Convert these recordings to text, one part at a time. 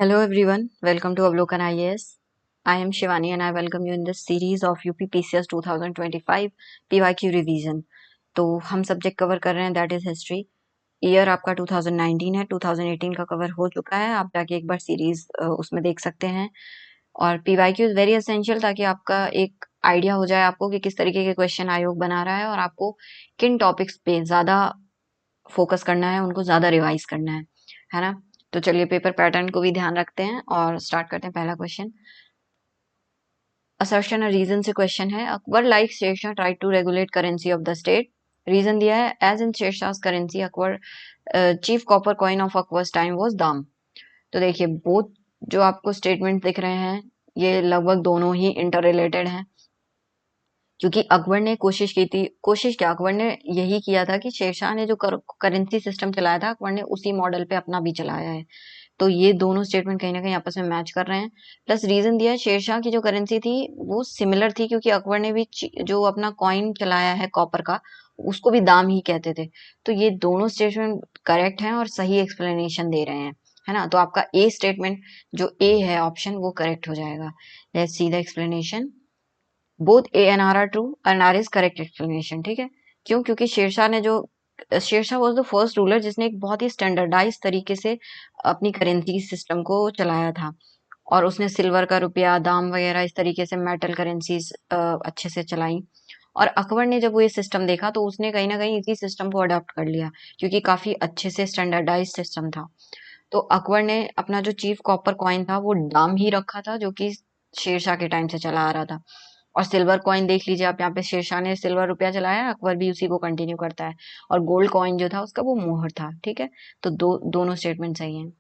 Hello everyone, welcome to Avlokan IAS. I am Shivani and I welcome you in this series of UP PCS 2025 PYQ revision. तो हम subject cover कर रहे हैं that is history. Year आपका 2019 है, 2018 का cover हो चुका है। आप जाके एक बार सीरीज उसमें देख सकते हैं। और PYQ इज वेरी एसेंशियल ताकि आपका एक आइडिया हो जाए आपको कि किस तरीके के क्वेश्चन आयोग बना रहा है और आपको किन टॉपिक्स पे ज्यादा फोकस करना है, उनको ज्यादा रिवाइज करना है ना। तो चलिए पेपर पैटर्न को भी ध्यान रखते हैं और स्टार्ट करते हैं। पहला क्वेश्चन असर्शन और रीजन से क्वेश्चन है। Akbar like Sher Shah try to regulate currency of the state. Reason दिया है as in Sher Shah currency Akbar chief copper coin of Akbar's time was दाम। तो देखिए बोथ जो आपको स्टेटमेंट दिख रहे हैं ये लगभग दोनों ही इंटर रिलेटेड हैं, क्योंकि अकबर ने कोशिश क्या अकबर ने यही किया था कि शेरशाह ने जो करेंसी सिस्टम चलाया था अकबर ने उसी मॉडल पे अपना भी चलाया है। तो ये दोनों स्टेटमेंट कहीं ना कहीं आपस में मैच कर रहे हैं। प्लस रीजन दिया है शेरशाह की जो करेंसी थी वो सिमिलर थी, क्योंकि अकबर ने भी जो अपना कॉइन चलाया है कॉपर का उसको भी दाम ही कहते थे। तो ये दोनों स्टेटमेंट करेक्ट हैं और सही एक्सप्लेनेशन दे रहे हैं, है ना। तो आपका ए स्टेटमेंट जो ए है ऑप्शन वो करेक्ट हो जाएगा। Let's see the explanation. Both A and R true and R is correct explanation. ठीक है, क्यों? क्योंकि Sher Shah was the first ruler जिसने एक बहुत ही स्टैंडर्डाइज तरीके से अपनी करेंसी सिस्टम को चलाया था। और उसने सिल्वर का रुपया दाम वगैरह इस तरीके से मेटल करेंसीज अच्छे से चलाई। और अकबर ने जब वो ये सिस्टम देखा तो उसने कहीं ना कहीं इसी सिस्टम को अडॉप्ट कर लिया, क्योंकि काफी अच्छे से स्टैंडर्डाइज सिस्टम था। तो अकबर ने अपना जो चीफ कॉपर कॉइन था वो दाम ही रखा था, जो कि शेरशाह के टाइम से चला आ रहा था। और सिल्वर कॉइन देख लीजिए आप, यहाँ पे शेरशाह ने सिल्वर रुपया चलाया, अकबर भी उसी को कंटिन्यू करता है। और गोल्ड कॉइन जो था उसका वो मोहर था। ठीक है, तो दोनों स्टेटमेंट सही हैं।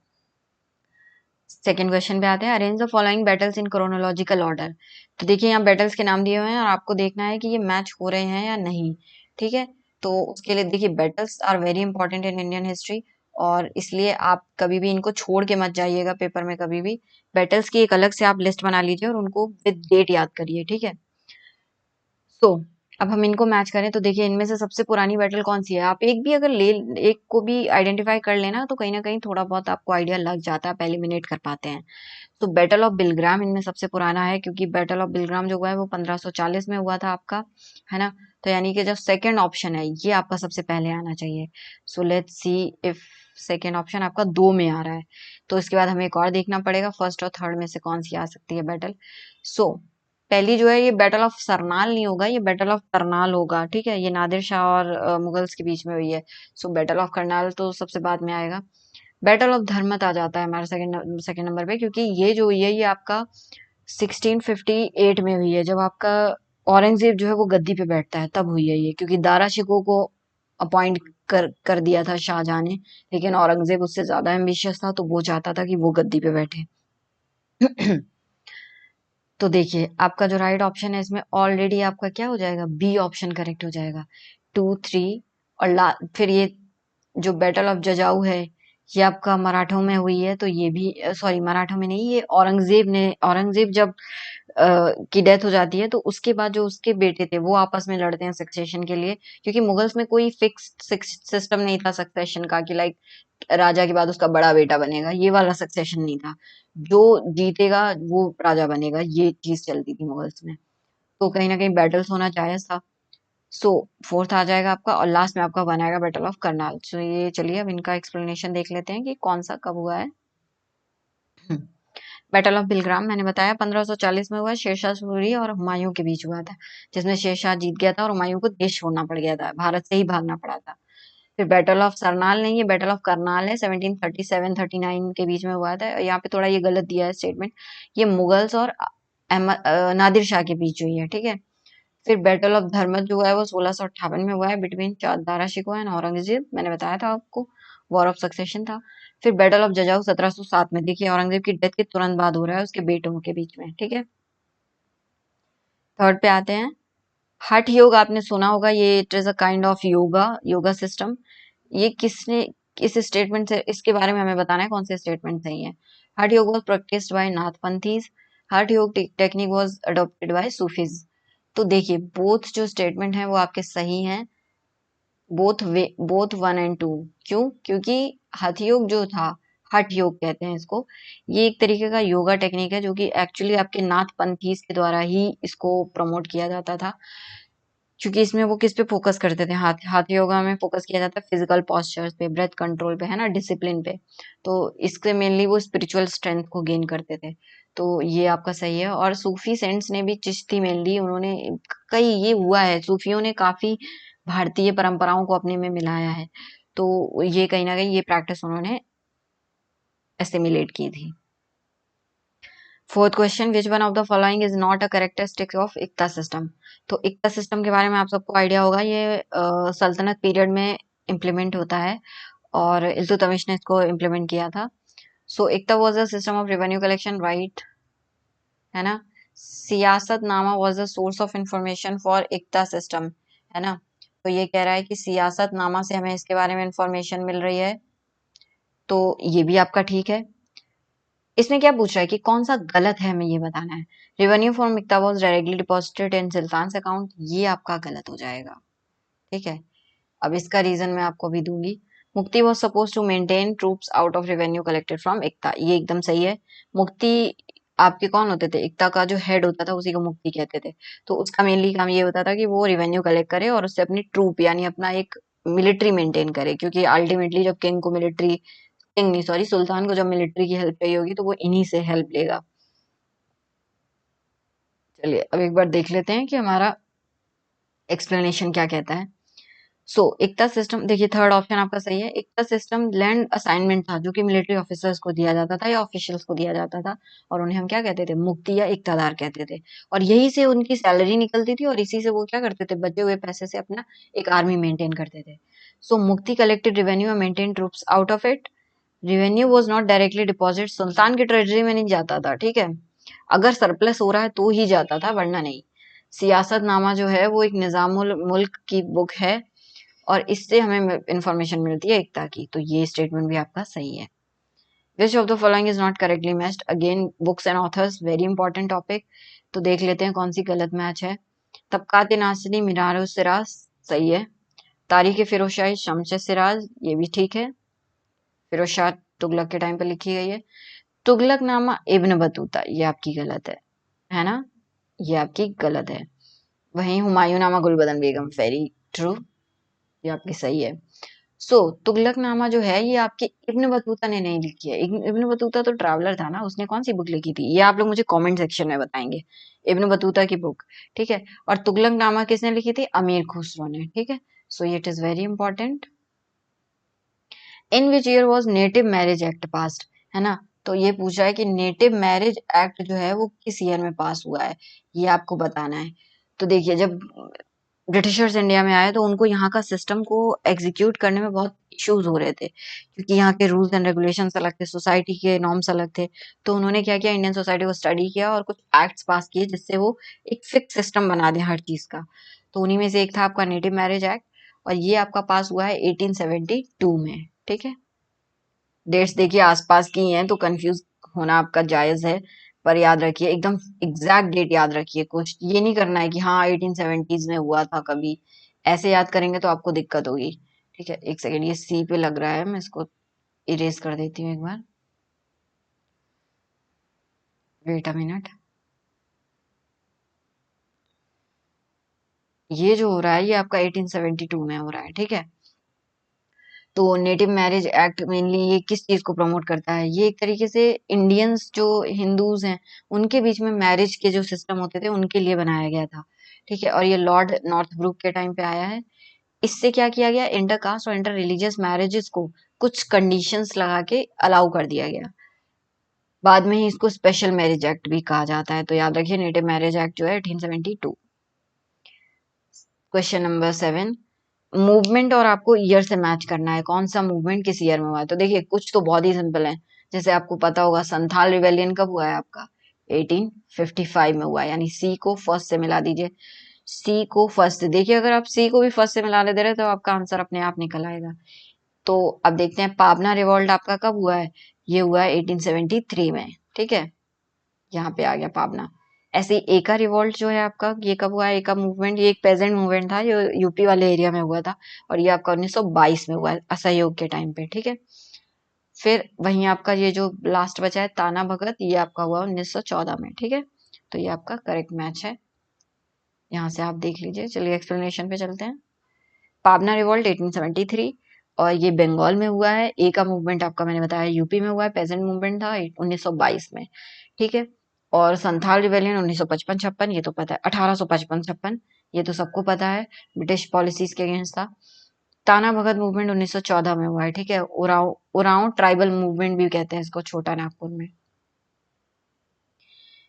सेकेंड क्वेश्चन पे आते हैं। Arrange the following battles in chronological order. तो देखिए यहाँ बैटल्स के नाम दिए हुए हैं और आपको देखना है कि ये मैच हो रहे हैं या नहीं। ठीक है, तो उसके लिए देखिए battles are very important in Indian history, और इसलिए आप कभी भी इनको छोड़ के मत जाइएगा पेपर में कभी भी। बैटल्स की एक अलग से आप लिस्ट बना लीजिए और उनको विद डेट याद करिए। ठीक है, तो अब हम इनको मैच करें तो देखिए इनमें से सबसे पुरानी बैटल कौन सी है। आप एक भी अगर ले एक को भी आइडेंटिफाई कर लेना तो कहीं ना कहीं थोड़ा बहुत आपको आइडिया लग जाता है, आप एलिमिनेट कर पाते हैं। तो बैटल ऑफ बिलग्राम इनमें सबसे पुराना है, क्योंकि बैटल ऑफ बिलग्राम जो हुआ है वो 1540 में हुआ था आपका, है ना। तो यानी कि जो सेकंड ऑप्शन है ये आपका सबसे पहले आना चाहिए। So let's see if second option आपका 2 में आ रहा है। तो इसके बाद हमें एक और देखना पड़ेगा फर्स्ट और थर्ड में से कौन सी आ सकती है बैटल। सो पहली जो है ये बैटल ऑफ सरनाल नहीं होगा, ये बैटल ऑफ करनाल होगा। ठीक है, ये नादिर शाह और मुगल्स के बीच में हुई है। सो बैटल ऑफ करनाल तो सबसे बाद में आएगा। बैटल ऑफ धर्मत आ जाता है हमारे सेकंड नंबर पे, क्योंकि ये जो हुई है ये आपका 1658 में हुई है, जब आपका औरंगजेब जो है वो गद्दी पे बैठता है तब हुई है ये, क्योंकि दारा शिकोह को अपॉइंट कर दिया था शाहजहां ने, लेकिन औरंगजेब उससे ज्यादा एम्बिशियस था तो वो चाहता था कि वो गद्दी पे बैठे। तो देखिए आपका जो राइट ऑप्शन है इसमें ऑलरेडी आपका क्या हो जाएगा, बी ऑप्शन करेक्ट हो जाएगा। 2 3 और फिर ये जो बैटल ऑफ जजाऊ है ये आपका मराठों में हुई है, तो ये भी सॉरी मराठों में नहीं, ये औरंगजेब जब की डेथ हो जाती है तो उसके बाद जो उसके बेटे थे वो आपस में लड़ते हैं सक्सेशन के लिए, क्योंकि मुगल्स में कोई फिक्स सिस्टम नहीं था सक्सेशन का कि लाइक राजा के बाद उसका बड़ा बेटा बनेगा, ये वाला सक्सेशन नहीं था। जो जीतेगा वो राजा बनेगा, ये चीज चलती थी मुगल्स में। तो कहीं ना कहीं बैटल्स होना जायज था। सो फोर्थ आ जाएगा आपका, और लास्ट में आपका वन आएगा बैटल ऑफ करनाल। सो ये चलिए अब इनका एक्सप्लेनेशन देख लेते हैं कि कौन सा कब हुआ है। बैटल ऑफ बिलग्राम मैंने बताया 1540 में हुआ, शेरशाह सूरी और हुमायूं के बीच हुआ था, जिसमें शेरशाह जीत गया था और हुमायूं को देश छोड़ना पड़ गया था, भारत से ही भागना पड़ा था। फिर बैटल ऑफ सरनाल नहीं, ये बैटल ऑफ करनाल है, 1737-39 के बीच में हुआ था। यहाँ पे थोड़ा ये गलत दिया है स्टेटमेंट, ये मुगल्स और नादिर शाह के बीच हुई है। ठीक है, फिर बैटल ऑफ धर्मत जो है वो 1658 में हुआ है, बिटवीन दारा शिकोह एंड औरंगजेब, मैंने बताया था आपको, वॉर ऑफ सक्सेशन था। फिर बैटल ऑफ जजाऊ 1707 में, देखिए औरंगजेब की डेथ के तुरंत बाद हो रहा है उसके बेटों के बीच में। ठीक है, थर्ड पे आते हैं। हठ योग आपने सुना होगा, ये it is a kind of yoga system. ये किसने इस स्टेटमेंट से, इसके बारे में हमें बताना है कौन से स्टेटमेंट सही है। हठ योग वाज प्रैक्टिस्ड बाय नाथपंथीज। हठ योग technique was adopted by Sufis. तो देखिए बोथ जो स्टेटमेंट हैं वो आपके सही हैं, बोथ 1 and 2। क्यों? क्योंकि हठ योग जो था, हठ योग कहते हैं इसको। ये एक तरीके का योगा टेक्निक है जो कि एक्चुअली आपके नाथ पंथीज के द्वारा ही इसको प्रमोट किया जाता था, क्योंकि इसमें वो किस पे फोकस करते थे, हाथ योगा में फोकस किया जाता है फिजिकल पॉस्चर्स पे, ब्रेथ कंट्रोल पे, है ना, डिसिप्लिन पे। तो इससे मेनली वो स्पिरिचुअल स्ट्रेंथ को गेन करते थे। तो ये आपका सही है। और सूफी सेंट्स ने भी चिश्ती मेनली उन्होंने कई, ये हुआ है सूफियों ने काफी भारतीय परंपराओं को अपने में मिलाया है। तो ये कहीं ना कहीं ये प्रैक्टिस उन्होंने एसिमिलेट की थी। Fourth question, which one of the following is not a characteristic of iqta system. तो इक्ता सिस्टम के बारे में आप सबको आइडिया होगा, ये सल्तनत पीरियड में इम्प्लीमेंट होता है और इल्तुतमिश ने इसको इम्प्लीमेंट किया था। So iqta was a system of revenue collection, right, है ना। Siyasatnama was the source of information for iqta system, है ना। तो ये कह रहा है कि सियासतनामा से हमें इसके बारे में इंफॉर्मेशन मिल रही है, तो ये भी आपका ठीक है। इसमें क्या पूछ रहा है कि कौन सा गलत है, हमें ये बताना है। Revenue from iqta was directly deposited in sultan account, ये आपका गलत हो जाएगा, ठीक है। अब इसका रीजन मैं आपको अभी दूंगी। Muqti was suppose to maintain troops out of revenue collected from iqta, ये एकदम सही है। मुक्ति आपके कौन होते थे, इक्ता का जो हेड होता था उसी को मुक्ति कहते थे। तो उसका मेनली काम ये होता था कि वो रेवेन्यू कलेक्ट करे और उससे अपनी ट्रूप यानी अपना एक मिलिट्री मेंटेन करे, क्योंकि अल्टीमेटली जब किंग को मिलिट्री, किंग नहीं सॉरी, सुल्तान को जब मिलिट्री की हेल्प चाहिए होगी तो वो इन्हीं से हेल्प लेगा। चलिए अब एक बार देख लेते हैं कि हमारा एक्सप्लेनेशन क्या कहता है। सो एकता सिस्टम, देखिए थर्ड ऑप्शन आपका सही है। एकता सिस्टम लैंड असाइनमेंट था जो कि मिलिट्री ऑफिसर्स को दिया जाता था या ऑफिशियल्स को दिया जाता था, और उन्हें हम क्या कहते थे, मुक्ति या इक्तादार कहते थे। और यही से उनकी सैलरी निकलती थी और इसी से वो क्या करते थे, बचे हुए पैसे से अपना एक आर्मी मेंटेन करते थे। सो मुक्ति कलेक्टेड रेवेन्यू और maintain troops out of it. Revenue was not directly deposit, सुल्तान की ट्रेजरी में नहीं जाता था, ठीक है। अगर सरप्लस हो रहा है तो ही जाता था, वरना नहीं। सियासतनामा जो है वो एक निजामुल मुल्क की बुक है और इससे हमें इंफॉर्मेशन मिलती है एकता की, तो ये स्टेटमेंट भी आपका सही है। Which of the following is not correctly matched, again books and authors, very important topic. तो देख लेते हैं कौन सी गलत मैच है। तबकात नासिरी मीरार सिराज, सही है। तारीख फिरोज शाही शमश सिराज, ये भी ठीक है। फिरोज शाह तुगलक के टाइम पे लिखी गई है। तुगलक नामा इब्न बतूता, ये आपकी गलत है ना, ये आपकी गलत है। वहीं हुमायूं नामा गुलबदन बेगम, वेरी ट्रू, ये आपकी सही है। तुगलकनामा जो है ये आपके इब्न बतूता ने नहीं लिखी है। इब्न बतूता तो ट्रैवलर था ना, उसने कौन सी बुक लिखी थी, ये आप लोग मुझे कमेंट सेक्शन में बताएंगे। इब्न बतूता की बुक, ठीक है। और तुगलकनामा किसने लिखी थी, अमीर खुसरो ने, ठीक है। So it is very important. In which year was native marriage act passed, है ना। तो ये पूछा है कि नेटिव मैरिज एक्ट जो है वो किस ईयर में पास हुआ है, ये आपको बताना है। तो देखिए जब ब्रिटिशर्स इंडिया में आए तो उनको यहाँ का सिस्टम को एग्जीक्यूट करने में बहुत इश्यूज हो रहे थे, क्योंकि यहाँ के रूल्स एंड रेगुलेशंस अलग थे, सोसाइटी के नॉर्म्स अलग थे। तो उन्होंने क्या किया, इंडियन सोसाइटी को स्टडी किया और कुछ एक्ट्स पास किए जिससे वो एक फिक्स सिस्टम बना दें हर चीज का। तो उन्हीं में से एक था आपका नेटिव मैरिज एक्ट, और ये आपका पास हुआ है 1872 में, ठीक है। डेट्स देखिए आसपास की हैं तो कंफ्यूज होना आपका जायज है, पर याद रखिए एकदम एग्जैक्ट डेट याद रखिए। कुछ ये नहीं करना है कि हाँ 1870s में हुआ था कभी, ऐसे याद करेंगे तो आपको दिक्कत होगी, ठीक है। एक सेकेंड, ये सी पे लग रहा है, मैं इसको इरेज कर देती हूँ एक बार, वेट अ मिनट। ये जो हो रहा है ये आपका 1872 में हो रहा है, ठीक है। तो नेटिव मैरिज एक्ट मेनली ये किस चीज को प्रमोट करता है, ये एक तरीके से इंडियंस जो हिंदूज हैं उनके बीच में मैरिज के जो सिस्टम होते थे उनके लिए बनाया गया था, ठीक है। और ये लॉर्ड नॉर्थ ब्रूक के टाइम पे आया है। इससे क्या किया गया, इंटर कास्ट और इंटर रिलीजियस मैरिजेस को कुछ कंडीशंस लगा के अलाउ कर दिया गया। बाद में ही इसको स्पेशल मैरिज एक्ट भी कहा जाता है। तो याद रखिए नेटिव मैरिज एक्ट जो है 1872। क्वेश्चन नंबर 7, मूवमेंट और आपको ईयर से मैच करना है, कौन सा मूवमेंट किस ईयर में हुआ है। तो देखिए कुछ तो बहुत ही सिंपल है, जैसे आपको पता होगा संथाल रिवेलियन कब हुआ है आपका, 1855 में हुआ है, यानी सी को फर्स्ट से मिला दीजिए। सी को फर्स्ट, देखिए अगर आप सी को भी फर्स्ट से मिला दे रहे तो आपका आंसर अपने आप निकल आएगा। तो अब देखते हैं पाबना रिवॉल्ट आपका कब हुआ है, ये हुआ है 1873 में, ठीक है। यहाँ पे आ गया पाबना। ऐसे ही एका रिवॉल्ट जो है आपका, ये कब हुआ है, एका मूवमेंट, ये एक पेजेंट मूवमेंट था जो यूपी वाले एरिया में हुआ था, और ये आपका 1922 में हुआ है असहयोग के टाइम पे, ठीक है। फिर वहीं आपका ये जो लास्ट बचा है ताना भगत, ये आपका हुआ 1914 में। ठीक है, तो ये आपका करेक्ट मैच है, यहाँ से आप देख लीजिए। चलिए एक्सप्लेनेशन पे चलते हैं। पाबना रिवॉल्ट 1873, और ये बंगाल में हुआ है। ए का मूवमेंट आपका मैंने बताया यूपी में हुआ है, पेजेंट मूवमेंट था 1922 में। ठीक है, और संथाल रिवेलियन 1955-56, ये तो पता है। 1855-56, ये तो सबको पता है, ब्रिटिश पॉलिसीज के अगेंस्ट था। ताना भगत मूवमेंट 1914 में हुआ है। ठीक है, उराव उराव ट्राइबल मूवमेंट भी कहते हैं इसको, छोटा नागपुर में।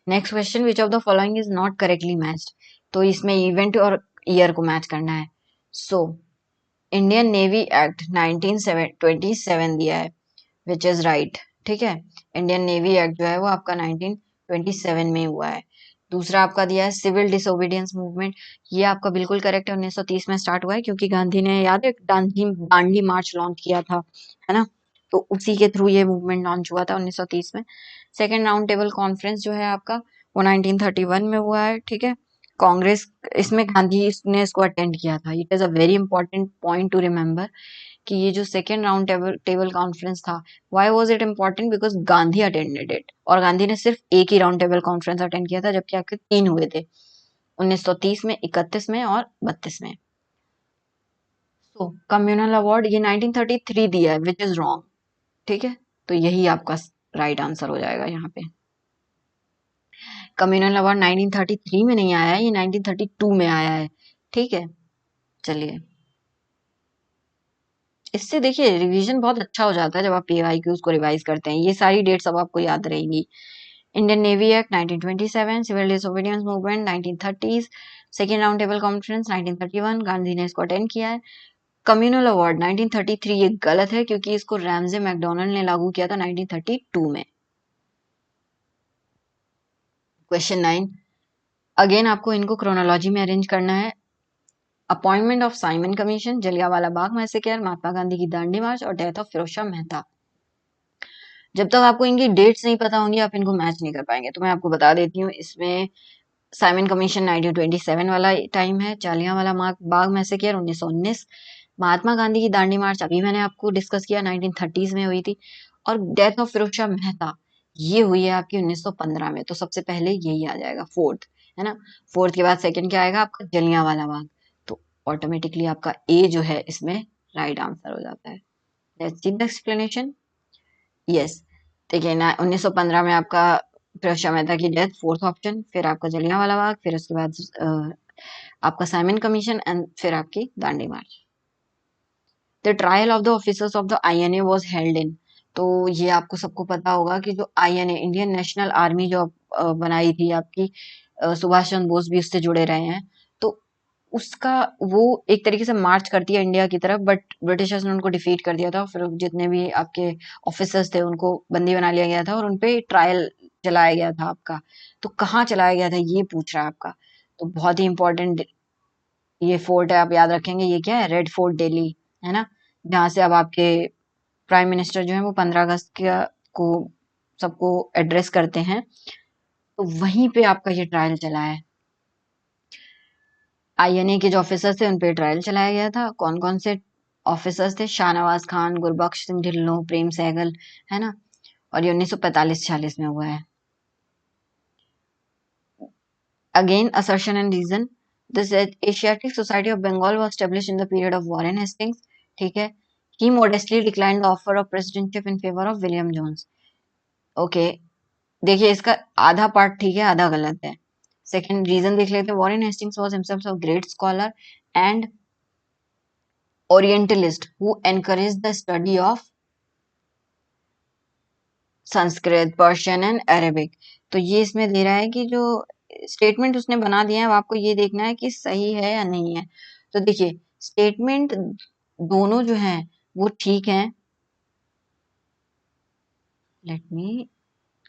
Next question, which of the following is not correctly matched. तो इसमें इवेंट और ईयर को मैच करना है। सो इंडियन नेवी एक्ट 1927 दिया है, विच इज राइट। ठीक है, इंडियन नेवी एक्ट जो है वो आपका 1927 में हुआ है। दूसरा आपका दिया है सिविल डिसोबीडियंस मूवमेंट, ये आपका बिल्कुल करेक्ट है, 1930 में स्टार्ट हुआ है, क्योंकि गांधी ने, याद है, दांडी मार्च लॉन्च किया था, है ना, तो उसी के थ्रू ये मूवमेंट लॉन्च हुआ था 1930 में। सेकेंड राउंड टेबल कॉन्फ्रेंस जो है आपका, वो 1931 में हुआ है। ठीक है, कांग्रेस, इसमें गांधी ने इसको अटेंड किया था। It is a very important point two remember कि ये जो सेकेंड राउंड टेबल कॉन्फ्रेंस था, why was it important, because Gandhi attended it, और गांधी ने सिर्फ एक ही राउंड टेबल कॉन्फ्रेंस अटेंड किया था, जबकि आपके 3 हुए थे, 1930 में, 31 में और 32 में। तो कम्युनल अवार्ड ये 1933 दिया है, विच इज रॉन्ग। ठीक है, तो यही आपका राइट आंसर हो जाएगा यहाँ पे। कम्युनल अवार्ड 1933 में नहीं आया है, ये 1932 में आया है। ठीक है, चलिए, इससे देखिए रिवीजन बहुत अच्छा हो जाता है जब आप पीवाईक्यूज को रिवाइज करते हैं। ये सारी डेट्स अब आपको याद रहेंगी। Indian navy act 1927, civil disobedience movement 1930s, second round table conference 1931, Gandhi ने इसको अटेंड किया है। कम्युनल अवार्ड 1933 ये गलत है, क्योंकि इसको रैमजे मैकडोनल्ड ने लागू किया था 1932 में। क्वेश्चन 9, अगेन आपको इनको क्रोनोलॉजी में अरेंज करना है। Appointment of Simon commission, Jallianwala Bagh massacre, Mahatma Gandhi की दांडी मार्च और डेथ ऑफ फिरोज शाह मेहता। जब तक आपको इनकी डेट्स नहीं पता होंगी, आप इनको मैच नहीं कर पाएंगे। तो मैं आपको बता देती हूँ, इसमें साइमन कमीशन 1927 वाला टाइम है, जलियांवाला बाग मैसेकर 1919, महात्मा गांधी की दांडी मार्च अभी मैंने आपको डिस्कस किया 1930s में हुई थी, और डेथ ऑफ फिरोज शाह मेहता ये हुई है आपकी 1915 में। तो सबसे पहले यही आ जाएगा, फोर्थ, है ना। फोर्थ के बाद सेकंड क्या आएगा आपका, जलियांवाला बाग। तो ऑटोमेटिकली आपका ए जो है इसमें राइट आंसर हो जाता है। Let's see the explanation. Yes, देखिए ना, 1915 में आपका फिरोज शाह मेहता की डेथ, फोर्थ ऑप्शन, फिर आपका जलियांवाला बाग, फिर उसके बाद आपका साइमन कमीशन, एंड फिर आपकी Dandi march. The trial of the officers of the INA was held in. तो ये आपको सबको पता होगा कि जो आईएनए, इंडियन नेशनल आर्मी, जो बनाई थी आपकी, सुभाष चंद्र बोस भी उससे जुड़े रहे हैं, तो उसका वो एक तरीके से मार्च करती है इंडिया की तरफ, बट ब्रिटिशर्स ने उनको डिफीट कर दिया था। फिर जितने भी आपके ऑफिसर्स थे उनको बंदी बना लिया गया था, और उनपे ट्रायल चलाया गया था आपका। तो कहाँ चलाया गया था ये पूछ रहा है आपका, तो बहुत ही इंपॉर्टेंट ये फोर्ट है, आप याद रखेंगे। ये क्या है, रेड फोर्ट दिल्ली, है ना, जहाँ से अब आपके प्राइम मिनिस्टर जो है वो 15 अगस्त को सबको एड्रेस करते हैं। तो वहीं पे आपका ये ट्रायल चला है। आईएनए के जो ऑफिसर्स थे उन पे ट्रायल चलाया गया था। कौन कौन से ऑफिसर्स थे, शाहनवाज खान, गुरबख्श सिंह ढिल्लों, प्रेम सहगल, है ना, और ये 1945-46 में हुआ है। Again assertion and reason, this Asiatic society of Bengal was established in the period of Warren Hastings. ठीक है, he modestly declined the offer of presidentship in favor of William Jones. Okay, देखिए इसका आधा पार्ट ठीक है, आधा गलत है। सेकंड रीजन देख लेते हैं। Warren Hastings was himself a great scholar and orientalist who encourage the study of Sanskrit, Persian and Arabic. तो ये इसमें दे रहा है कि जो स्टेटमेंट उसने बना दिया है, अब आपको ये देखना है कि सही है या नहीं है। तो देखिए स्टेटमेंट दोनों जो हैं वो ठीक हैं। Let me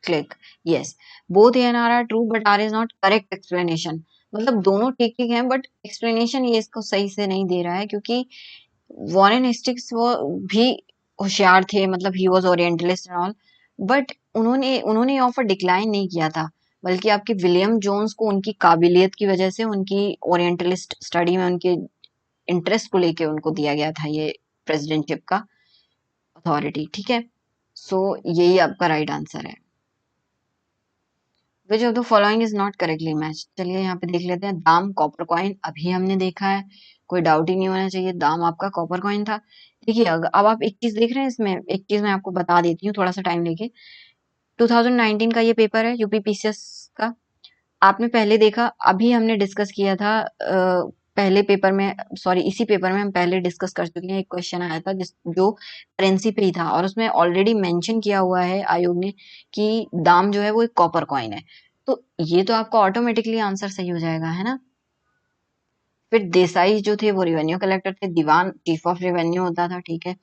click, yes, both A and R R true but R is not correct explanation. मतलब दोनों ठीक ठीक हैं, बट एक्सप्लेनेशन ये इसको सही से नहीं दे रहा है, क्योंकि वॉरेन हेस्टिंग्स वो भी होशियार थे, मतलब he was orientalist and all, but उन्होंने उन्होंने ऑफर डिक्लाइन नहीं किया था, बल्कि आपके विलियम जोन्स को उनकी काबिलियत की वजह से, उनकी ओरिएंटलिस्ट स्टडी में उनके इंटरेस्ट को लेके उनको दिया गया था ये प्रेसिडेंटशिप का अथॉरिटी। ठीक है, सो यही आपका राइट आंसर है। Which of the following is not correctly match. चलिए यहाँ पे देख लेते हैं। दाम कॉपर कॉइन अभी हमने देखा है, कोई डाउट ही नहीं होना चाहिए, दाम आपका कॉपर कॉइन था। देखिए अब आप एक चीज देख रहे हैं इसमें, एक चीज मैं आपको बता देती हूँ थोड़ा सा टाइम लेके। 2019 का ये पेपर है यूपीपीसीएस का। आपने पहले देखा, अभी हमने डिस्कस किया था पहले पेपर में, सॉरी इसी पेपर में हम पहले डिस्कस कर चुके हैं। एक क्वेश्चन आया था जिस जो करेंसी पे ही था, और उसमें ऑलरेडी मेंशन किया हुआ है आयोग ने कि दाम जो है वो एक कॉपर कॉइन है। तो ये तो आपका ऑटोमेटिकली आंसर सही हो जाएगा, है ना। फिर देसाई जो थे वो रेवेन्यू कलेक्टर थे, दीवान चीफ ऑफ रेवेन्यू होता था, ठीक है।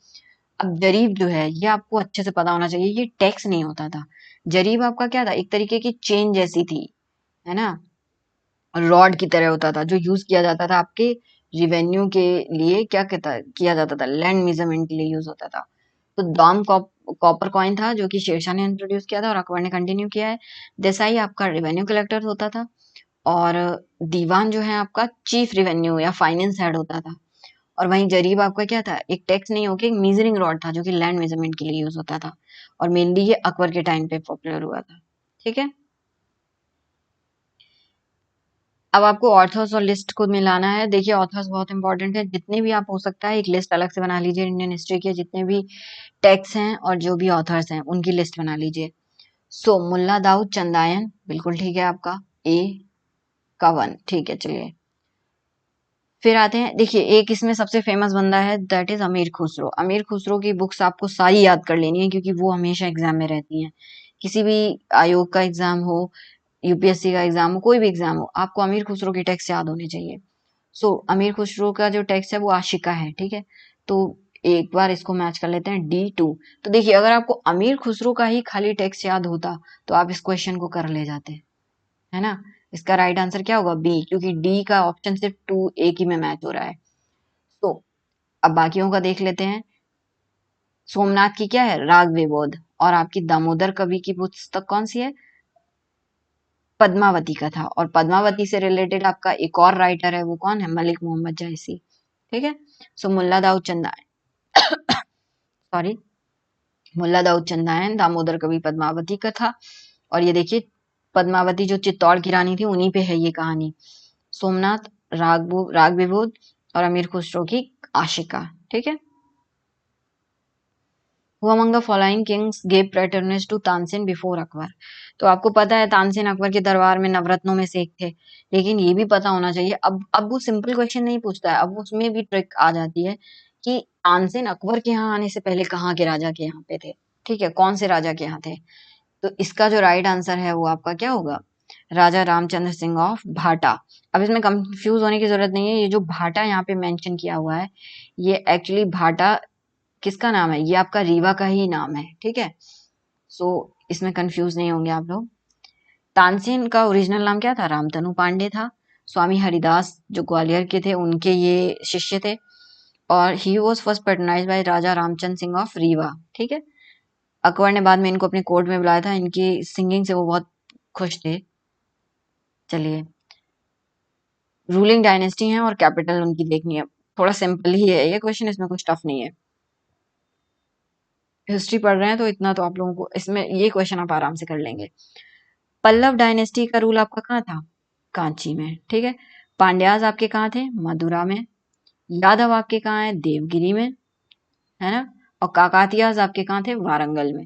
अब जरीब जो है ये आपको अच्छे से पता होना चाहिए, ये टैक्स नहीं होता था। जरीब आपका क्या था, एक तरीके की चेन जैसी थी, है ना, रॉड की तरह होता था, जो यूज किया जाता था आपके रिवेन्यू के लिए। क्या कहता किया जाता था, लैंड मेजरमेंट के लिए यूज होता था। तो दाम कॉपर कॉइन था जो कि शेरशाह ने इंट्रोड्यूस किया था और अकबर ने कंटिन्यू किया है। देसाई आपका रिवेन्यू कलेक्टर होता था, और दीवान जो है आपका चीफ रिवेन्यू या फाइनेंस हेड होता था। और वहीं जरीब आपका क्या था, एक टैक्स नहीं होके एक मीजरिंग रॉड था जो कि लैंड मेजरमेंट के लिए यूज होता था, और मेनली ये अकबर के टाइम पे पॉपुलर हुआ था, ठीक है। अब आपको ऑथर्स और लिस्ट को मिलाना है। देखिए ऑथर्स बहुत इंपॉर्टेंट है, जितने भी आप हो सकता है एक लिस्ट अलग से बना लीजिए इंडियन हिस्ट्री के, जितने भी टेक्स्ट हैं और जो भी ऑथर्स हैं उनकी लिस्ट बना लीजिए। सो मुल्ला दाऊद चंदायन बिल्कुल ठीक है आपका, ए का 1, ठीक है। चलिए फिर आते हैं, देखिए एक इसमें सबसे फेमस बंदा है, दैट इज अमीर खुसरो। अमीर खुसरो की बुक्स आपको सारी याद कर लेनी है क्योंकि वो हमेशा एग्जाम में रहती हैं। किसी भी आयोग का एग्जाम हो, यूपीएससी का एग्जाम हो, कोई भी एग्जाम हो, आपको अमीर खुसरो की टेक्स्ट याद होनी चाहिए। सो अमीर खुसरो का जो टेक्स्ट है वो आशिका है, ठीक है। तो एक बार इसको मैच कर लेते हैं D2। तो देखिए अगर आपको अमीर खुसरो का ही खाली टेक्स्ट याद होता तो आप इस क्वेश्चन को कर ले जाते, है ना। इसका राइट आंसर क्या होगा, बी, क्योंकि डी का ऑप्शन सिर्फ 2 एक ही में मैच हो रहा है। तो अब बाकियों का देख लेते हैं। सोमनाथ की क्या है, राग विबोध। और आपकी दामोदर कवि की पुस्तक कौन सी है, पद्मावती कथा। और पद्मावती से रिलेटेड आपका एक और राइटर है, वो कौन है, मलिक मोहम्मद जायसी, ठीक है। सो मुल्ला दाऊद चंदा सॉरी मुल्ला दाऊद चंदायन, दामोदर कवि, पद्मावती कथा। और ये देखिए पद्मावती जो चित्तौड़ की रानी थी उन्हीं पे है ये कहानी। सोमनाथ, राग विबोध, और अमीर खुसरो की आशिका, ठीक है। Who among the following kings gave patronage to Tansen before Akbar. तो आपको पता है तानसेन अकबर के दरबार में नवरत्नों में से एक थे, लेकिन ये भी पता होना चाहिए। अब वो सिंपल क्वेश्चन नहीं पूछता है, अब उसमें भी ट्रिक आ जाती है कि तानसेन अकबर के यहाँ आने से पहले कहाँ के राजा के यहाँ पे थे, ठीक है, कौन से राजा के यहाँ थे। तो इसका जो राइट आंसर है वो आपका क्या होगा, राजा रामचंद्र सिंह ऑफ भाटा। अब इसमें कंफ्यूज होने की जरूरत नहीं है, ये जो भाटा यहाँ पे मेंशन किया हुआ है, ये एक्चुअली भाटा किसका नाम है, ये आपका रीवा का ही नाम है, ठीक है। सो इसमें कंफ्यूज नहीं होंगे आप लोग। तानसेन का ओरिजिनल नाम क्या था, रामतनु पांडे था। स्वामी हरिदास जो ग्वालियर के थे उनके ये शिष्य थे, और he was first patronized by Raja Ramchandra Singh of Rewa, ठीक है। अकबर ने बाद में इनको अपने कोर्ट में बुलाया था, इनकी सिंगिंग से वो बहुत खुश थे। चलिए रूलिंग डायनेस्टी है और कैपिटल उनकी देखनी है। थोड़ा सिंपल ही है ये क्वेश्चन, इसमें कुछ टफ नहीं है। हिस्ट्री पढ़ रहे हैं तो इतना तो आप लोगों को इसमें ये क्वेश्चन आप आराम से कर लेंगे। पल्लव डायनेस्टी का रूल आपका कहाँ था, कांची में, ठीक है। पांड्याज आपके कहाँ थे, मदुरा में। यादव आपके कहाँ है, देवगिरी में, है ना। और काकातियाज आपके कहाँ थे, वारंगल में।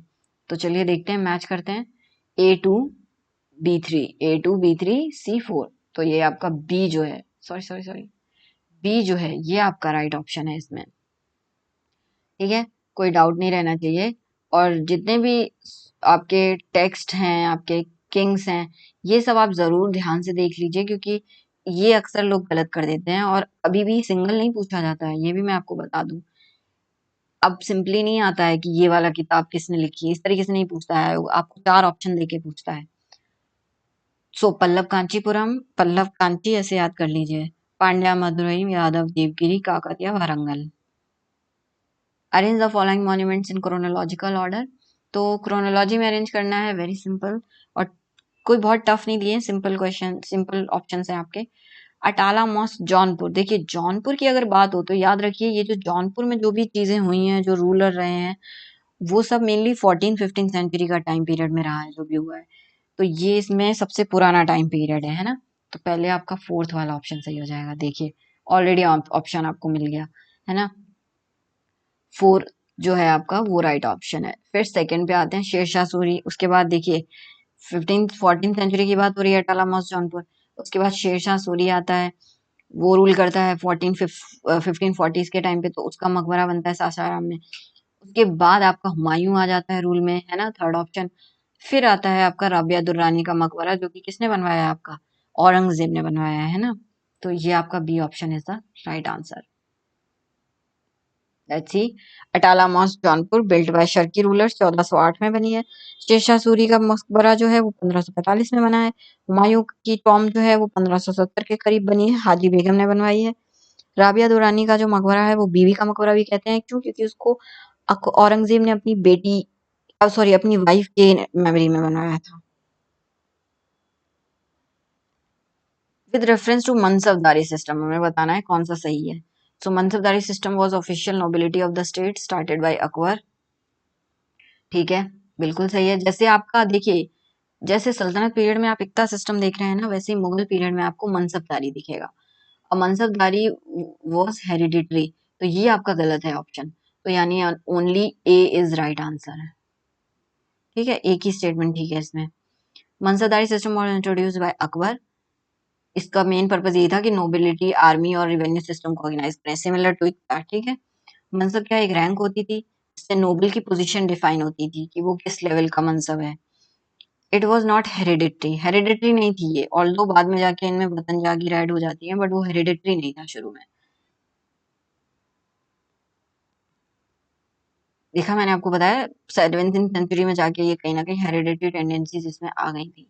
तो चलिए देखते हैं, मैच करते हैं। A2 B3 तो ये आपका बी जो है, सॉरी बी जो है ये आपका राइट ऑप्शन है इसमें, ठीक है। कोई डाउट नहीं रहना चाहिए। और जितने भी आपके टेक्स्ट हैं, आपके किंग्स हैं, ये सब आप जरूर ध्यान से देख लीजिए, क्योंकि ये अक्सर लोग गलत कर देते हैं, और अभी भी सिंगल नहीं पूछा जाता है, ये भी मैं आपको बता दूं। अब सिंपली नहीं आता है कि ये वाला किताब किसने लिखी है, इस तरीके से नहीं पूछता है, वो आपको 4 ऑप्शन देके पूछता है। सो पल्लव कांची ऐसे याद कर लीजिए। Pandya, Madurai, Yadav, Devagiri, Kakatiya, Warangal. Arrange the following monuments in chronological order. तो क्रोनोलॉजी में अरेंज करना है, वेरी सिंपल, और कोई बहुत टफ नहीं दिए, सिंपल क्वेश्चन, सिंपल ऑप्शन है आपके। अटाला मॉस्क जौनपुर। देखिए जौनपुर की अगर बात हो तो याद रखिए, ये जो जौनपुर में जो भी चीजें हुई हैं, जो रूलर रहे हैं, वो सब मेनली 14-15 सेंचुरी का टाइम पीरियड में रहा है जो भी हुआ है। तो ये इसमें सबसे पुराना टाइम पीरियड है ना। तो पहले आपका फोर्थ वाला ऑप्शन सही हो जाएगा। देखिए ऑलरेडी ऑप्शन आपको मिल गया है ना। 4 जो है आपका वो राइट ऑप्शन है। फिर सेकंड पे आते हैं शेरशाह सूरी। उसके बाद देखिए 14 सेंचुरी की बात हो रही है टालामॉस जौनपुर। उसके बाद शेरशाह सूरी आता है, वो रूल करता है 1540s के टाइम पे, तो उसका मकबरा बनता है सासाराम में। उसके बाद आपका हुमायूं आ जाता है रूल में, है ना, थर्ड ऑप्शन। फिर आता है आपका राबिया दुर्रानी का मकबरा, जो कि किसने बनवाया है आपका, औरंगजेब ने बनवाया है ना। तो ये आपका B option is the right answer. Let's see. Atala mosque Jaunpur built by Sharqi rulers 1408 में बनी है। शेरशाह सूरी का मकबरा जो है वो 1545 में बना है। हुमायूं की टॉम जो है वो 1570 के करीब बनी है, हाजी बेगम ने बनवाई है। राबिया दुरानी का जो मकबरा है वो बीवी का मकबरा भी कहते हैं, क्यों, क्योंकि उसको औरंगजेब ने अपनी बेटी, सॉरी अपनी वाइफ के मेमोरी में बनवाया था। With reference to mansabdari system, हमें बताना है कौन सा सही है। So mansabdari system was official nobility of the state started by Akbar. ठीक है, बिल्कुल सही है। जैसे आपका देखिए, जैसे सल्तनत पीरियड में आप इक्ता सिस्टम देख रहे हैं ना, वैसे ही मुगल पीरियड में आपको मनसबदारी दिखेगा। और मनसबदारी वाज हेरिडिटरी, तो ये आपका गलत है ऑप्शन। तो यानी only a is right answer है। ठीक है, एक ही स्टेटमेंट ठीक है इसमें। Mansabdari system was introduced by Akbar. इसका मेन पर्पज ये था कि नोबिलिटी, आर्मी और रिवेन्यू सिस्टम को ऑर्गेनाइज करें, सिमिलर टू इक्ता। ठीक है, मनसब क्या एक रैंक होती थी, इससे नोबल की पोजीशन डिफाइन होती थी कि वो किस लेवल का मनसब है। It was not hereditary, hereditary नहीं थी ये, ऑल्दो बाद में जाके इनमें वतन जागीर ऐड हो जाती है, बट वो हेरिडिटरी नहीं था शुरू में। देखा, मैंने आपको बताया 17वीं सेंचुरी में जाके ये कहीं ना कहीं हेरिडिटरी टेंडेंसीज इसमें आ गई थी।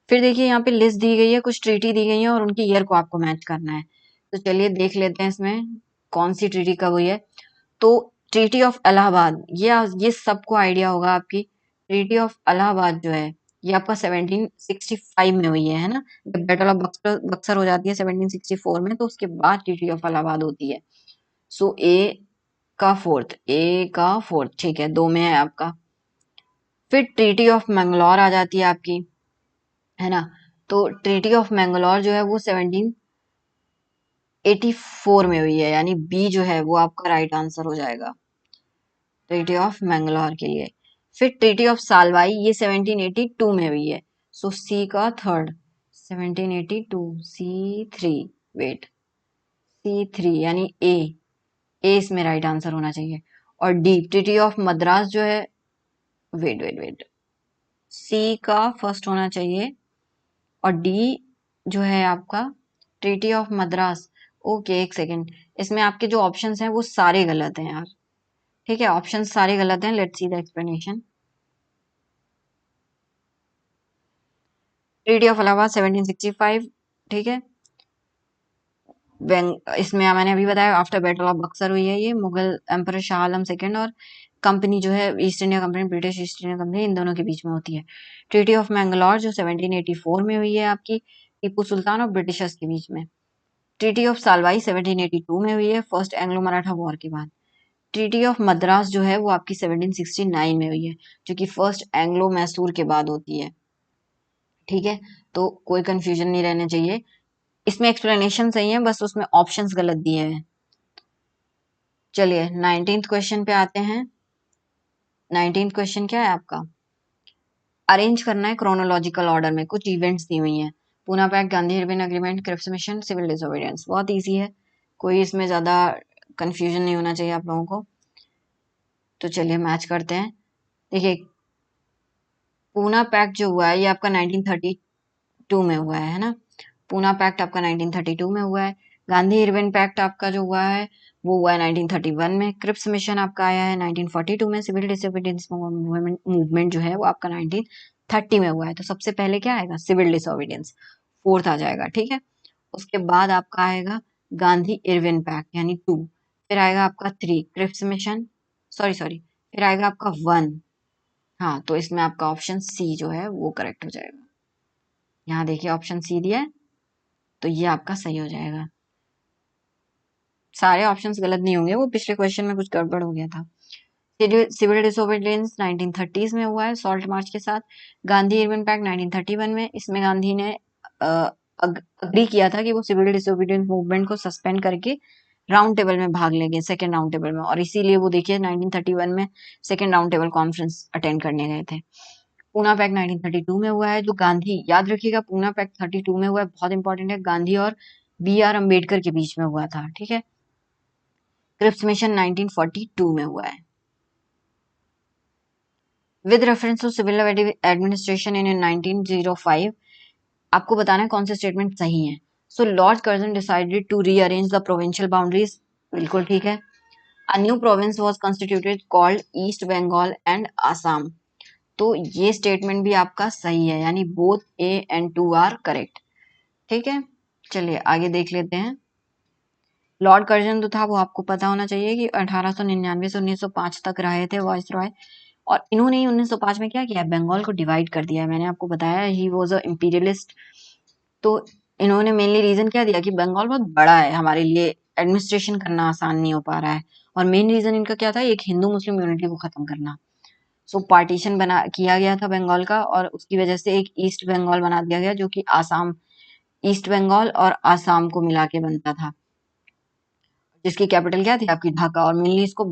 फिर देखिए यहाँ पे लिस्ट दी गई है, कुछ ट्रीटी दी गई है और उनकी ईयर को आपको मैच करना है। तो चलिए देख लेते हैं इसमें कौन सी ट्रीटी कब हुई है। तो ट्रीटी ऑफ इलाहाबाद, ये सबको आइडिया होगा आपकी। ट्रीटी ऑफ इलाहाबाद जो है ये आपका 1765 में हुई है ना। जब बैटल ऑफ बक्सर बक्सर हो जाती है 1764 में, तो उसके बाद ट्रीटी ऑफ इलाहाबाद होती है। सो ए का फोर्थ, ठीक है, दो में है आपका। फिर ट्रीटी ऑफ मैंगलोर आ जाती है आपकी, है ना। तो ट्रीटी ऑफ मैंगलोर जो है वो 1784 में हुई है, यानी बी जो है वो आपका राइट आंसर हो जाएगा ट्रीटी ऑफ मैंगलोर के लिए। फिर ट्रीटी ऑफ सालवाई ये 1782 में हुई है। सो सी का थर्ड, 1782, C3, वेट, C3 यानी ए इसमें राइट आंसर होना चाहिए। और डी ट्रीटी ऑफ मद्रास जो है, वेट वेट वेट, सी का फर्स्ट होना चाहिए और डी जो है आपका ट्रीटी ऑफ मद्रास। ओके, एक सेकेंड, इसमें आपके जो ऑप्शंस हैं वो सारे गलत हैं यार। ठीक है, ऑप्शन सारे गलत हैं, let's see the explanation. Treaty of Allahabad 1765, ठीक है। इसमें मैंने अभी बताया आफ्टर बैटल ऑफ बक्सर हुई है ये, मुगल एम्पर शाह आलम सेकंड और कंपनी जो है East India company, British East India company, इन दोनों के बीच में होती है। ट्रीटी ऑफ मैंगलोर जो 1784 में हुई है आपकी, टीपू सुल्तान और ब्रिटिशर्स के बीच में। ट्रीटी ऑफ सालवाई 1782 में हुई है, फर्स्ट एंग्लो मराठा वॉर के बाद। ट्रीटी ऑफ मद्रास जो है वो आपकी 1769 में हुई है, जो कि फर्स्ट एंग्लो मैसूर के बाद होती है। ठीक है, तो कोई कंफ्यूजन नहीं रहना चाहिए। इसमें एक्सप्लेनेशन सही है, बस उसमें ऑप्शंस गलत दिए हैं। चलिए 19th क्वेश्चन पे आते हैं। 19th क्वेश्चन क्या है आपका, अरेंज करना है क्रोनोलॉजिकल ऑर्डर में, कुछ इवेंट्स दी हुई हैं। Poona pact, Gandhi Irwin agreement, Cripps mission, civil disobedience. बहुत इजी है, कोई इसमें ज्यादा कंफ्यूजन नहीं होना चाहिए आप लोगों को। तो चलिए मैच करते हैं। देखिए, पूना पैक्ट जो हुआ है ये आपका 1932 में हुआ है ना। पूना पैक्ट आपका 1932 में हुआ है। गांधी इरविन पैक्ट आपका जो हुआ है वो हुआ है 1931 में। क्रिप्स मिशन आपका आया है 1942 में। सिविल डिसोबीडियंस मूवमेंट जो है वो आपका 1930 में हुआ है। तो सबसे पहले क्या आएगा, सिविल डिसोबीडियंस, फोर्थ आ जाएगा। ठीक है, उसके बाद आपका आएगा गांधी इरविन पैक्ट यानी 2। फिर आएगा आपका 3 क्रिप्स मिशन, सॉरी सॉरी, फिर आएगा आपका 1। हाँ, तो इसमें आपका ऑप्शन सी जो है वो करेक्ट हो जाएगा। यहाँ देखिए ऑप्शन सी दिया है, तो ये आपका सही हो जाएगा। सारे ऑप्शंस गलत नहीं होंगे, वो पिछले क्वेश्चन में कुछ गड़बड़ हो गया था। सिविल डिसोबीडियंस 1930s में हुआ है सॉल्ट मार्च के साथ। गांधी इरविन पैक्ट 1931 में, इसमें गांधी ने अग्री किया था कि वो सिविल डिसोबीडियंस मूवमेंट को सस्पेंड करके राउंड टेबल में भाग लेंगे, सेकेंड राउंड टेबल में, और इसीलिए वो देखिए 1931 में second round table conference attend करने गए थे। पूना पैक्ट 1932 में हुआ है, जो गांधी, याद रखिएगा पूना पैक्ट 32 में हुआ है, बहुत इंपॉर्टेंट है, गांधी और B.R. अम्बेडकर के बीच में हुआ था, ठीक है। क्रिप्स मिशन 1942 में हुआ है। With reference to civil administration in 1905, आपको बताना है कौन से स्टेटमेंट सही है। So Lord Curzon decided to rearrange the provincial boundaries, बिल्कुल ठीक है। A new province was constituted called East Bengal and Assam, तो ये स्टेटमेंट भी आपका सही है, यानी both A and two are correct, ठीक है। चलिए आगे देख लेते हैं। लॉर्ड कर्जन जो था वो आपको पता होना चाहिए कि 1899 से 1905 तक रहे थे वाइस रॉय, और इन्होंने ही 1905 में क्या किया, बंगाल को डिवाइड कर दिया है। मैंने आपको बताया ही वॉज अ इम्पीरियलिस्ट, तो इन्होंने मेनली रीजन क्या दिया कि बंगाल बहुत बड़ा है, हमारे लिए एडमिनिस्ट्रेशन करना आसान नहीं हो पा रहा है, और मेन रीजन इनका क्या था, एक हिंदू मुस्लिम यूनिटी को खत्म करना। सो पार्टीशन बना किया गया था बंगाल का, और उसकी वजह से एक ईस्ट बंगाल बना दिया गया, जो कि आसाम, ईस्ट बंगाल और आसाम को मिला के बनता था, जिसकी कैपिटल क्या थी आपकी ढाका, और मेनली इसको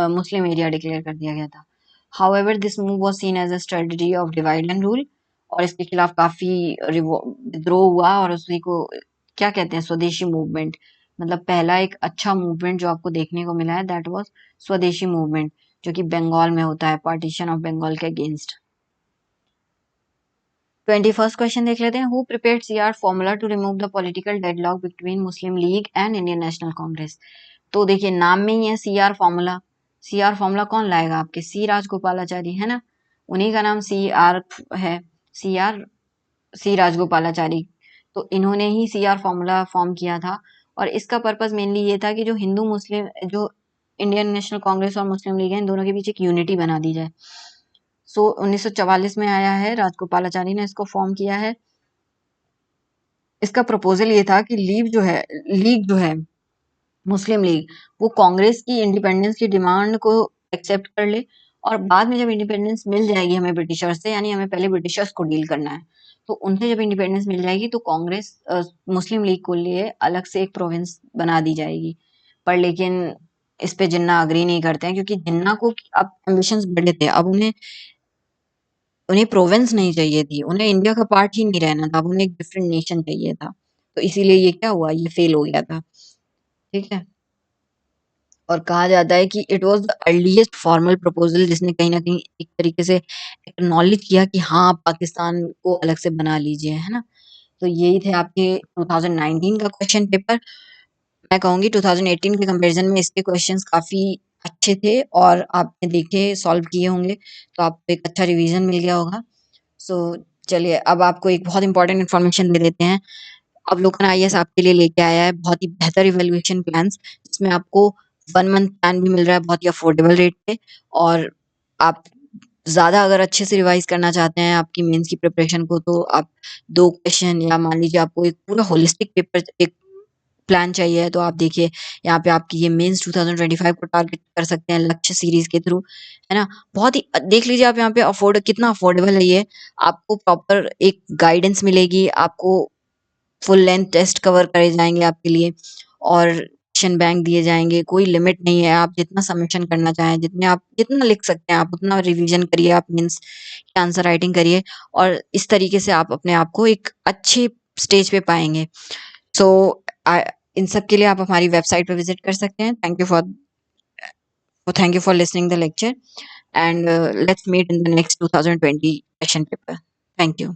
मुस्लिम एरिया डिक्लेयर कर दिया गया था। However this move was seen as a strategy of divide and rule, और इसके खिलाफ काफी विद्रोह हुआ, और उसी को क्या कहते हैं, स्वदेशी मूवमेंट, मतलब पहला एक अच्छा मूवमेंट जो आपको देखने को मिला है दैट वाज स्वदेशी मूवमेंट, जो कि बंगाल में होता है, पार्टीशन ऑफ बंगाल के अगेंस्ट। 21st क्वेश्चन देख लेते हैं। Who prepared CR formula to remove the political deadlock between Muslim League and Indian National Congress, तो देखिए नाम में ही है सीआर फॉर्मूला, सीआर फॉर्मूला कौन लाएगा, आपके सी राजगोपालाचारी है ना, उन्हीं का नाम सीआर है, सीआर सी राजगोपालाचारी, तो इन्होंने ही सीआर फॉर्मूला फॉर्म किया था, और इसका पर्पस मेनली ये था कि जो हिंदू मुस्लिम, जो इंडियन नेशनल कांग्रेस और मुस्लिम लीग है, इन दोनों के बीच एक यूनिटी बना दी जाए। सो 1944 में आया है, राजगोपालाचारी ने इसको फॉर्म किया है। इसका प्रपोजल ये था कि लीग जो है मुस्लिम लीग, वो कांग्रेस की इंडिपेंडेंस की डिमांड को एक्सेप्ट कर ले, और बाद में जब इंडिपेंडेंस मिल जाएगी हमें ब्रिटिशर्स से, यानी हमें पहले ब्रिटिशर्स को डील करना है, तो उनसे जब इंडिपेंडेंस मिल जाएगी तो कांग्रेस मुस्लिम लीग को लिए अलग से एक प्रोविंस बना दी जाएगी। पर लेकिन इस पे जिन्ना अग्री नहीं करते हैं, क्योंकि जिन्ना को अब एम्बिशंस बड़े थे, अब उन्हें उन्हें प्रोविंस नहीं चाहिए थी, उन्हें इंडिया का पार्ट ही नहीं रहना था, अब उन्हें एक डिफरेंट नेशन चाहिए था, तो इसीलिए ये क्या हुआ, ये फेल हो गया था, ठीक है। और कहा जाता है कि it was the earliest formal proposal, जिसने कहीं ना कहीं एक तरीके से एक्नॉलेज किया कि हाँ पाकिस्तान को अलग से बना लीजिए, है ना। तो यही थे आपके 2019 का क्वेश्चन पेपर। मैं कहूंगी 2018 के कंपैरिजन में इसके क्वेश्चंस काफी अच्छे थे, और आपने देखे सॉल्व किए होंगे, तो आपको एक अच्छा रिवीजन मिल गया होगा। सो चलिए अब आपको एक बहुत इंपॉर्टेंट इन्फॉर्मेशन दे देते हैं। अवलोकन आईएएस आपके लिए लेके आया है बहुत ही बेहतर इवैल्यूएशन प्लान्स, जिसमें आपको 1 मंथ प्लान भी मिल रहा है बहुत ही अफोर्डेबल रेट पे, और आप ज़्यादा अगर अच्छे से रिवाइज़ करना चाहते हैं आपकी मेंस की प्रिपरेशन को, तो आप 2 क्वेश्चन, या मान लीजिए आपको एक पूरा होलिस्टिक पेपर, एक प्लान चाहिए, तो आप देखिए यहाँ पे आपकी ये मेंस 2025 को टारगेट कर सकते हैं लक्ष्य सीरीज़ के थ्रू, है ना। बहुत ही देख लीजिए आप यहाँ पे कितना अफोर्डेबल है ये, आपको प्रॉपर एक गाइडेंस मिलेगी, आपको फुल लेंथ टेस्ट कवर करे जाएंगे आपके लिए, और क्वेश्चन बैंक दिए जाएंगे, कोई लिमिट नहीं है, आप जितना सबमिशन करना चाहें, जितना लिख सकते हैं आप उतना रिवीजन करिए, आप मीन्स की आंसर राइटिंग करिए, और इस तरीके से आप अपने आप को एक अच्छे स्टेज पे पाएंगे। सो इन सब के लिए आप हमारी वेबसाइट पे विजिट कर सकते हैं। Thank you for listening the lecture, and let's meet in the next 2020 session paper. Thank you.